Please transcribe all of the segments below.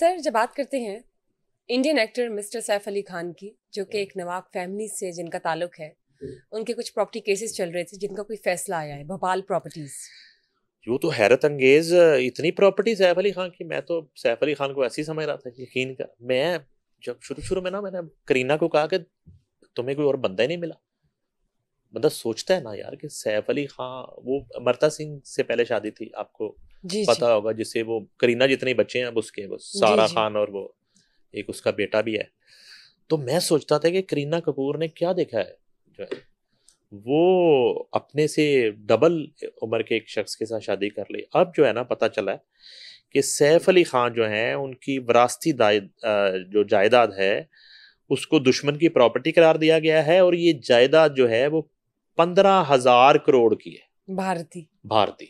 Sir जब बात करते हैं Indian actor mister Saif Ali Khan की, जो कि एक नवाब फैमिली से जिनका ताल्लुक है, उनके कुछ प्रॉपर्टी केसेस चल रहे थे जिनका कोई फैसला आया है, भोपाल प्रॉपर्टीज। वो तो हैरत अंगेज इतनी प्रॉपर्टी सैफ अली खान की। मैं तो सैफ अली खान को ऐसे ही समझ रहा था, यकीन कर। मैं जब शुरू में ना, मैंने करीना को कहा कि तुम्हें कोई और बंदा ही नहीं मिला। बंदा सोचता है ना यार कि सैफ अली खान, वो अमृता सिंह से पहले शादी थी, आपको जी पता जी होगा, जिससे वो करीना जितने बच्चे हैं अब उसके, वो जी सारा जी। खान और वो एक उसका बेटा भी है। तो मैं सोचता था कि करीना कपूर ने क्या देखा है जो है वो अपने से डबल उम्र के एक शख्स के साथ शादी कर ली। अब जो है ना, पता चला है कि सैफ अली खान जो है उनकी विरासती जो जायदाद है उसको दुश्मन की प्रॉपर्टी करार दिया गया है, और ये जायदाद जो है वो 15,000 करोड़ की है भारतीय।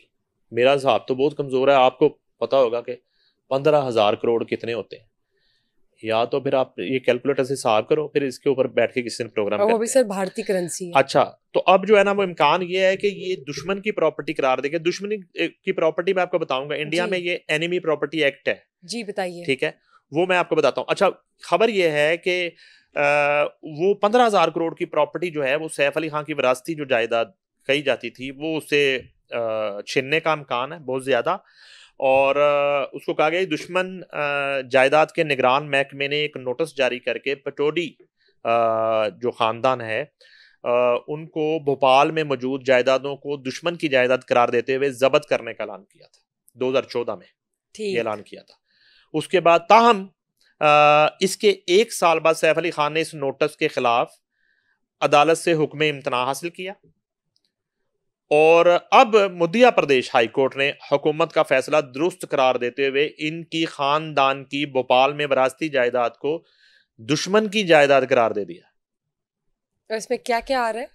मेरा हिसाब तो बहुत कमजोर है, आपको पता होगा कि 15,000 करोड़ कितने होते हैं। या तो फिर आप ये कैलकुलेटर से हिसाब करो, फिर इसके ऊपर बैठ के किसी दिन प्रोग्राम और वो करते भी हैं। सर भारतीय करेंसी है। अच्छा, तो अब जो है ना, वो इम्कान ये है कि ये दुश्मन की प्रॉपर्टी करार देंगे। दुश्मनी की प्रॉपर्टी मैं आपको बताऊंगा, इंडिया जी में ये एनिमी प्रॉपर्टी एक्ट है, जी बताइए। ठीक है, वो मैं आपको बताता हूँ। अच्छा, खबर ये है कि वो 15,000 करोड़ की प्रॉपर्टी जो है वो सैफ अली खान की विरासती जो जायदाद कही जाती थी, वो उसे छीनने का इम्कान है बहुत ज्यादा। और उसको कहा गया दुश्मन जायदाद के निगरान महकमे ने एक नोटिस जारी करके पटौदी जो खानदान है उनको भोपाल में मौजूद जायदादों को दुश्मन की जायदाद करार देते हुए जब्त करने का ऐलान किया था। 2014 में ये ऐलान किया था। उसके बाद ताहम इसके एक साल बाद सैफ अली खान ने इस नोटिस के खिलाफ अदालत से हुक्म इम्तना हासिल किया, और अब मध्य प्रदेश हाई कोर्ट ने हुकूमत का फैसला दुरुस्त करार देते हुए इनकी खानदान की भोपाल में विरासती जायदाद को दुश्मन की जायदाद करार दे दिया। और इसमें क्या क्या आ रहा है?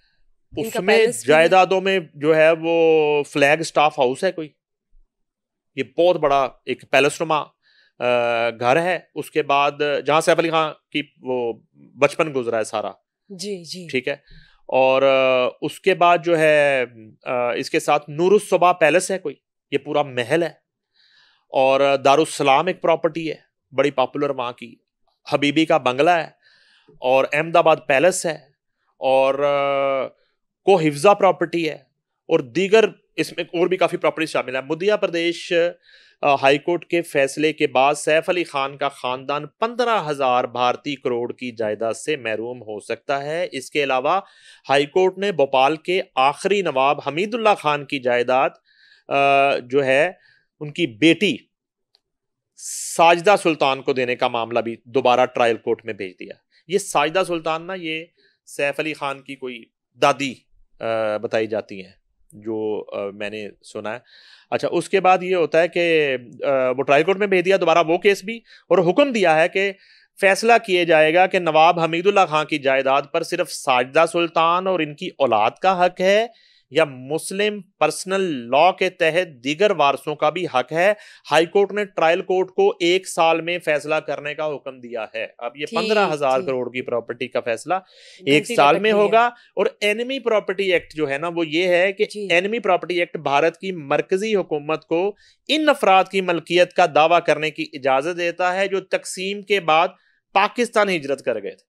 इनका उसमें पैलेस भी है। जायदादों में जो है वो फ्लैग स्टाफ हाउस है कोई, ये बहुत बड़ा एक पैलेसनुमा घर है। उसके बाद जहां सैफ अली खान की वो बचपन गुजरा है सारा, जी जी। ठीक है। और उसके बाद जो है इसके साथ नूरुस्सबा पैलेस है कोई, ये पूरा महल है। और दारुस्सलाम एक प्रॉपर्टी है बड़ी पॉपुलर वहां की, हबीबी का बंगला है, और अहमदाबाद पैलेस है, और को हिफ्जा प्रॉपर्टी है, और दीगर इसमें और भी काफी प्रॉपर्टी शामिल है। मध्य प्रदेश हाई कोर्ट के फैसले के बाद सैफ अली खान का खानदान 15,000 भारतीय करोड़ की जायदाद से महरूम हो सकता है। इसके अलावा हाई कोर्ट ने भोपाल के आखिरी नवाब हमीदुल्लाह खान की जायदाद जो है उनकी बेटी साजिदा सुल्तान को देने का मामला भी दोबारा ट्रायल कोर्ट में भेज दिया। ये साजिदा सुल्तान ना, ये सैफ अली खान की कोई दादी बताई जाती हैं, जो मैंने सुना है। अच्छा, उसके बाद ये होता है कि वो ट्रायल कोर्ट में भेज दिया दोबारा वो केस भी, और हुक्म दिया है कि फैसला किया जाएगा कि नवाब हमीदुल्लाह खान की जायदाद पर सिर्फ साजिदा सुल्तान और इनकी औलाद का हक है, या मुस्लिम पर्सनल लॉ के तहत दीगर वारसों का भी हक है। हाई कोर्ट ने ट्रायल कोर्ट को 1 साल में फैसला करने का हुक्म दिया है। अब ये 15,000 करोड़ की प्रॉपर्टी का फैसला 1 साल में होगा। और एनिमी प्रॉपर्टी एक्ट जो है ना, वो ये है कि एनिमी प्रॉपर्टी एक्ट भारत की मरकजी हुकूमत को इन अफराद की मलकियत का दावा करने की इजाजत देता है जो तकसीम के बाद पाकिस्तान हिजरत कर गए थे,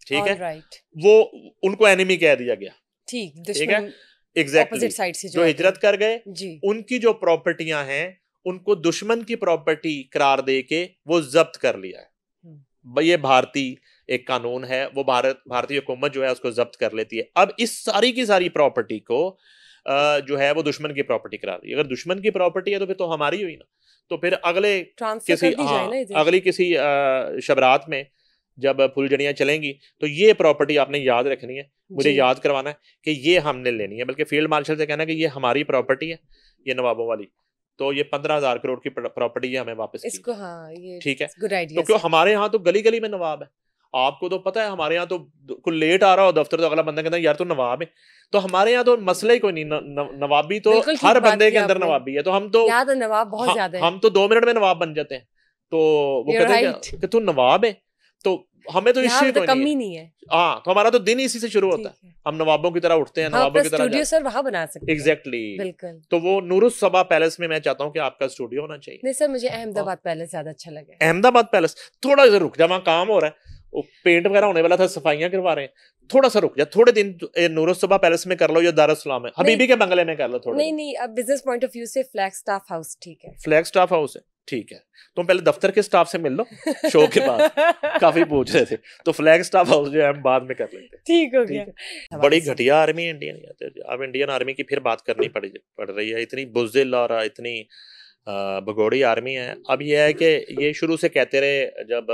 ठीक है। वो उनको एनिमी कह दिया गया, ठीक है, एग्जैक्टली साइड से जो हिजरत कर गए, उनकी जो प्रॉपर्टियां हैं उनको दुश्मन की प्रॉपर्टी करार दे के वो जब्त कर लिया है। ये भारतीय एक कानून है, वो भारतीय हुकूमत जो है उसको जब्त कर लेती है। अब इस सारी की सारी प्रॉपर्टी को जो है वो दुश्मन की प्रॉपर्टी करार दी। अगर दुश्मन की प्रॉपर्टी है तो फिर तो हमारी हुई ना, तो फिर अगली किसी शबरात में जब फुलझड़ियां चलेंगी तो ये प्रॉपर्टी आपने याद रखनी है, मुझे याद करवाना है कि ये हमने लेनी है, बल्कि फील्ड मार्शल से कहना है कि ये हमारी प्रॉपर्टी है, ये नवाबों वाली, तो ये 15,000 करोड़ की प्रॉपर्टी है, हमें वापस इसको, हाँ, ये ठीक है। तो क्यों हमारे यहाँ तो गली गली में नवाब है, आपको तो पता है, हमारे यहाँ तो कोई लेट आ रहा हो दफ्तर तो अगला बंदा कहता है यार तो नवाब है। तो हमारे यहाँ तो मसला ही कोई नहीं, नवाबी तो हर बंदे के अंदर नवाबी है। तो हम तो नवाब बहुत ज्यादा है, हम तो 2 मिनट में नवाब बन जाते हैं। तो वो कहते हैं कि तू नवाब है, तो हमें तो यहाँ इससे तो कोई कमी नहीं है। नहीं है। हाँ, तो हमारा तो दिन इसी से शुरू होता है, हम नवाबों की तरह उठते हैं, हाँ, नवाबों की तरह स्टूडियो सर वहाँ बना सकते हैं। एग्जैक्टली। बिल्कुल। तो वो नूरुस सबा पैलेस में मैं चाहता हूँ कि आपका स्टूडियो होना चाहिए। नहीं सर, मुझे अहमदाबाद पैलेस ज्यादा अच्छा लगा। अहमदाबाद पैलेस थोड़ा सा रुक जा, वहाँ काम हो रहा है, वो पेंट वगैरह होने वाला था, सफाइयां करवा रहे हैं, थोड़ा सा रुक जा, थोड़े दिन नूरुस सबा पैलेस में कर लो या दारुस्सलाम में, हबीबी के बंगले में कर लो थोड़ा। नहीं, अब बिजनेस पॉइंट ऑफ व्यू से फ्लैग स्टाफ हाउस ठीक है। फ्लैग स्टाफ हाउस है, ठीक है। तुम पहले दफ्तर के स्टाफ से मिल लो शो के बाद, काफी पूछ रहे थे, तो फ्लैग स्टाफ हाउस जो है हम बाद में कर लेंगे। ठीक हो गया। बड़ी घटिया आर्मी इंडियन, अब इंडियन आर्मी की फिर बात करनी पड़ रही है, इतनी बुज़दिल और इतनी भगोड़ी आर्मी है। अब यह है कि ये शुरू से कहते रहे, जब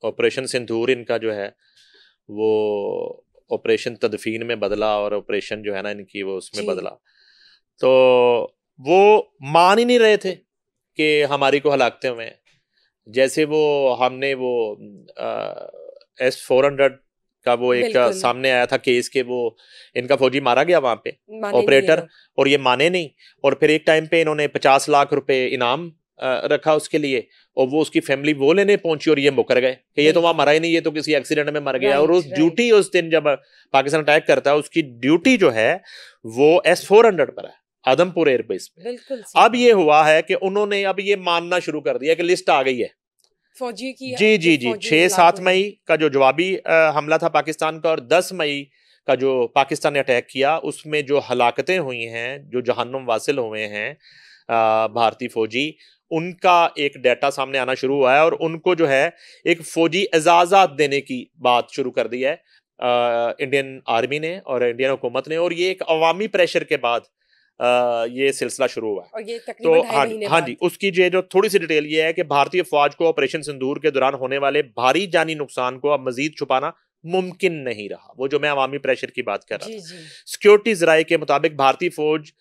ऑपरेशन सिंदूर इनका जो है वो ऑपरेशन तदफीन में बदला और ऑपरेशन जो है ना इनकी वो उसमें बदला, तो वो मान ही नहीं रहे थे कि हमारी को हलाकते हुए हैं। जैसे वो हमने वो S-400 का वो एक सामने आया था केस के, वो इनका फौजी मारा गया वहां पे ऑपरेटर, और ये माने नहीं, और फिर एक टाइम पे इन्होंने 50 लाख रुपए इनाम रखा उसके लिए, और वो उसकी फैमिली वो लेने पहुंची और ये मुकर गए कि ये तो वहां मरा ही नहीं, ये तो किसी एक्सीडेंट में मर गया। और उस ड्यूटी उस दिन जब पाकिस्तान अटैक करता है, उसकी ड्यूटी जो है वो S-400 पर है, आदमपुर एयरबेस पे। अब ये हुआ है कि उन्होंने अब ये मानना शुरू कर दिया कि लिस्ट आ गई है फौजी की। जी 6-7 मई का जो जवाबी हमला था पाकिस्तान का, और 10 मई का जो पाकिस्तान ने अटैक किया, उसमें जो हलाकतें हुई हैं, जो जहन्नुम वासिल हुए हैं भारतीय फौजी, उनका एक डाटा सामने आना शुरू हुआ है, और उनको जो है एक फौजी एजाजात देने की बात शुरू कर दी है इंडियन आर्मी ने और इंडियन हुकूमत ने, और ये एक अवामी प्रेशर के बाद ये सिलसिला शुरू हुआ है। और ये तो हाँ जी, उसकी जो थोड़ी सी डिटेल ये है कि भारतीय फौज को ऑपरेशन सिंदूर के दौरान होने वाले भारी जानी नुकसान को अब मजीद छुपाना मुमकिन नहीं रहा। वो जो मैं अवामी प्रेशर की बात कर रहा था, सिक्योरिटी जराये के मुताबिक भारतीय फौज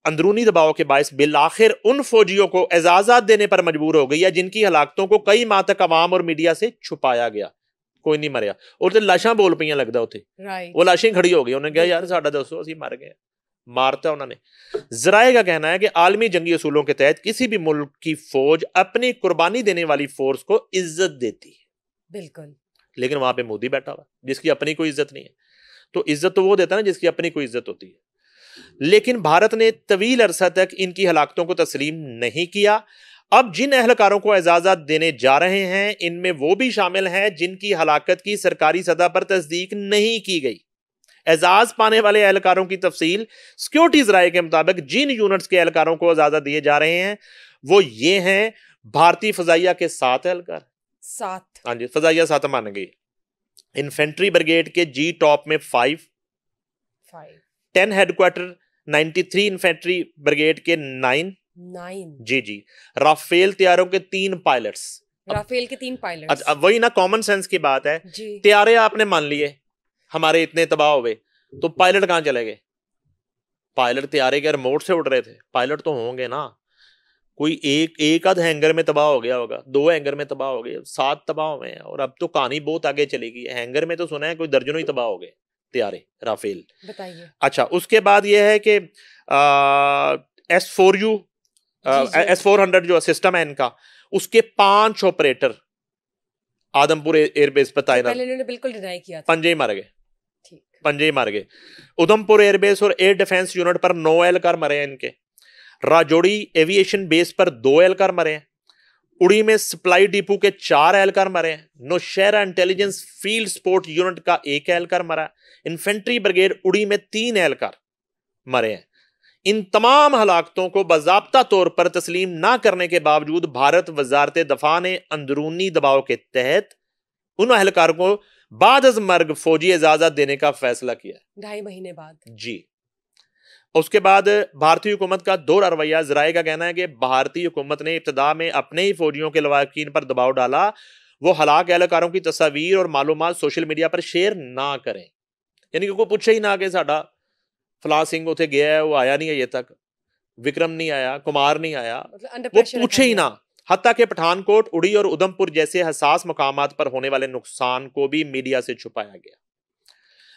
अंदरूनी दबाव के बायस बिलाखिर उन फौजियों को एजाजात देने पर मजबूर हो गई है जिनकी हलाकतों को कई माह तक अवाम और मीडिया से छुपाया गया। कोई नहीं मरिया, और तो लाशा बोल पई लगता उथे, वो लाशें खड़ी हो गई, उन्होंने कहा यार साडा दसो असीं मर गए, मारता उन्होंने। जराये का कहना है कि आलमी जंगी असूलों के तहत किसी भी मुल्क की फौज अपनी कुर्बानी देने वाली फोर्स को इज्जत देती है। बिल्कुल। लेकिन वहां पे मोदी बैठा हुआ जिसकी अपनी कोई इज्जत नहीं है, तो इज्जत तो वो देता है ना जिसकी अपनी कोई इज्जत होती है। लेकिन भारत ने तवील अरसा तक इनकी हलाकतों को तस्लीम नहीं किया। अब जिन एहलकारों को एजाजात देने जा रहे हैं, इनमें वो भी शामिल हैं जिनकी हलाकत की सरकारी सतह पर तस्दीक नहीं की गई। एजाज पाने वाले एहलकारों की तफसील सिक्योरिटी जराये के मुताबिक जिन यूनिट्स के एहलकारों को एजाजत दिए जा रहे हैं वो ये हैं: भारतीय फजाइया के 7 एहलकार, 7, हाँ जी फजाइया 7 मान गई। इन्फेंट्री ब्रिगेड के जी टॉप में 5, 10 हेडक्वार्टर 93 इन्फेंट्री ब्रिगेड के 9 जी। राफेल तैयारों के 3 पायलट्स, राफेल के 3 पायलट्स। अब वही ना कॉमन सेंस की बात है, तैयारे आपने मान लिए हमारे इतने तबाह हुए, तो पायलट कहां चले गए? पायलट तैयारे के रिमोट से उड़ रहे थे, पायलट तो होंगे ना। कोई एक आध हैंगर में तबाह हो गया होगा, 2 हैंगर में तबाह हो गए, 7 तबाह हुए हैं, और अब तो कहानी बहुत आगे चली गई। हैंगर में तो सुना है कोई दर्जनों ही तबाह हो गए तैयारे राफेल। बताइए। अच्छा, उसके बाद यह है कि S-400 जो सिस्टम है इनका, उसके 5 ऑपरेटर आदमपुर एयरबेस पर तैनात, पहले इन्होंने बिल्कुल डिनाई किया था, पंजे ही मार गए, पंजे ही मार गए। उधमपुर एयरबेस और एयर डिफेंस यूनिट पर 9 एहलकार मरे हैं इनके। राजौड़ी एविएशन बेस पर 2 एहलकार मरे हैं। उड़ी में सप्लाई डिपो के 4 एहलकार मरे हैं। Nowshera intelligence field support unit का 1 एहलकार मरा। इन्फेंट्री ब्रिगेड उड़ी में 3 एहलकार मरे हैं। इन तमाम हलाकतों को बाज़ाब्ता तौर पर तस्लीम ना करने के बावजूद भारत वजारत दफा ने अंदरूनी दबाव के तहत उन एहलकारों को बाद अज मर्ग फौजी इजाजत देने का फैसला किया, 2.5 महीने बाद जी। उसके बाद भारतीय हुकूमत का दो रवैया, जराये का कहना है कि भारतीय हुकूमत ने इब्तदा में अपने ही फौजियों के लवाकिन पर दबाव डाला, वो हलाक एहलकारों की तस्वीर और मालूमात सोशल मीडिया पर शेयर ना करें। यानी कि कोई पूछे ही ना कि साडा फलां सिंह उथे गया है, वो आया नहीं है ये तक, विक्रम नहीं आया, कुमार नहीं आया, वो पूछे ही ना। हत्ता के पठानकोट, उड़ी और उधमपुर जैसे हसास मकामात पर होने वाले नुकसान को भी मीडिया से छुपाया गया।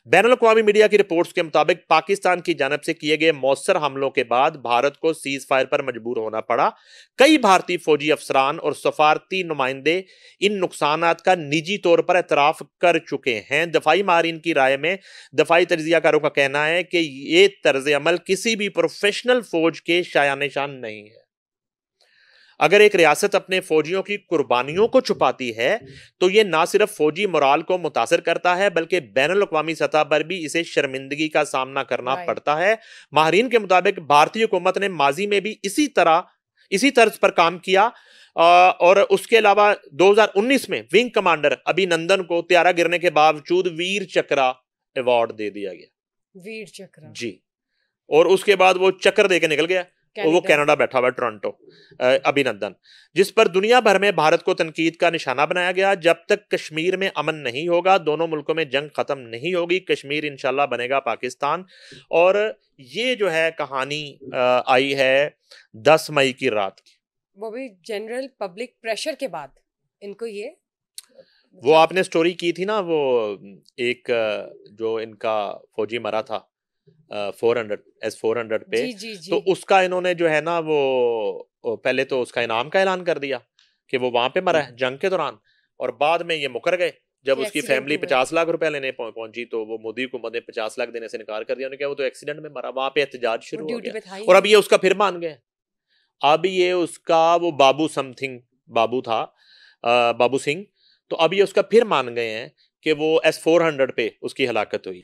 बैनुल-अक़वामी मीडिया की रिपोर्ट्स के मुताबिक पाकिस्तान की जानब से किए गए मौसर हमलों के बाद भारत को सीज फायर पर मजबूर होना पड़ा। कई भारतीय फौजी अफसरान और सफारती नुमाइंदे इन नुकसानात का निजी तौर पर एतराफ कर चुके हैं। दफाई माहिरीन की राय में दफाई तज्जियाकारों का कहना है कि ये तर्ज अमल किसी भी प्रोफेशनल फौज के शायान निशान नहीं है। अगर एक रियासत अपने फौजियों की कुर्बानियों को छुपाती है तो यह ना सिर्फ फौजी मोराल को मुतासर करता है बल्कि बैनुल अक़वामी सतह पर भी इसे शर्मिंदगी का सामना करना पड़ता है। माहिरीन के मुताबिक भारतीय हुकूमत ने माजी में भी इसी तर्ज पर काम किया और उसके अलावा 2019 में विंग कमांडर अभिनंदन को त्यारा गिरने के बावजूद वीर चक्रा अवार्ड दे दिया गया। वीर चक्र जी, और उसके बाद वो चक्र देके निकल गया और वो कनाडा बैठा हुआ टोरंटो, अभिनंदन, जिस पर दुनिया भर में भारत को तनकीद का निशाना बनाया गया। जब तक कश्मीर में अमन नहीं होगा, दोनों मुल्कों में जंग खत्म नहीं होगी, कश्मीर इंशाल्लाह बनेगा पाकिस्तान। और ये जो है कहानी आई है 10 मई की रात की, वो भी जनरल पब्लिक प्रेशर के बाद इनको ये वो आपने स्टोरी की थी ना, वो एक जो इनका फौजी मरा था 400 पे, जी। तो उसका इन्होंने जो है ना वो पहले तो उसका इनाम का ऐलान कर दिया कि वो वहां पे मरा है जंग के दौरान, और बाद में ये मुकर गए जब उसकी फैमिली 50 लाख रुपए लेने पहुंची तो वो मोदी हुकूमत ने 50 लाख देने से इनकार कर दिया। उन्होंने कहा वो तो एक्सीडेंट में मरा। वहां पे एहतजाज शुरू हो गया और अब ये उसका फिर मान गए। अब ये उसका वो बाबू था, बाबू सिंह, तो अब ये उसका फिर मान गए हैं कि वो S-400 पे उसकी हलाकत हुई।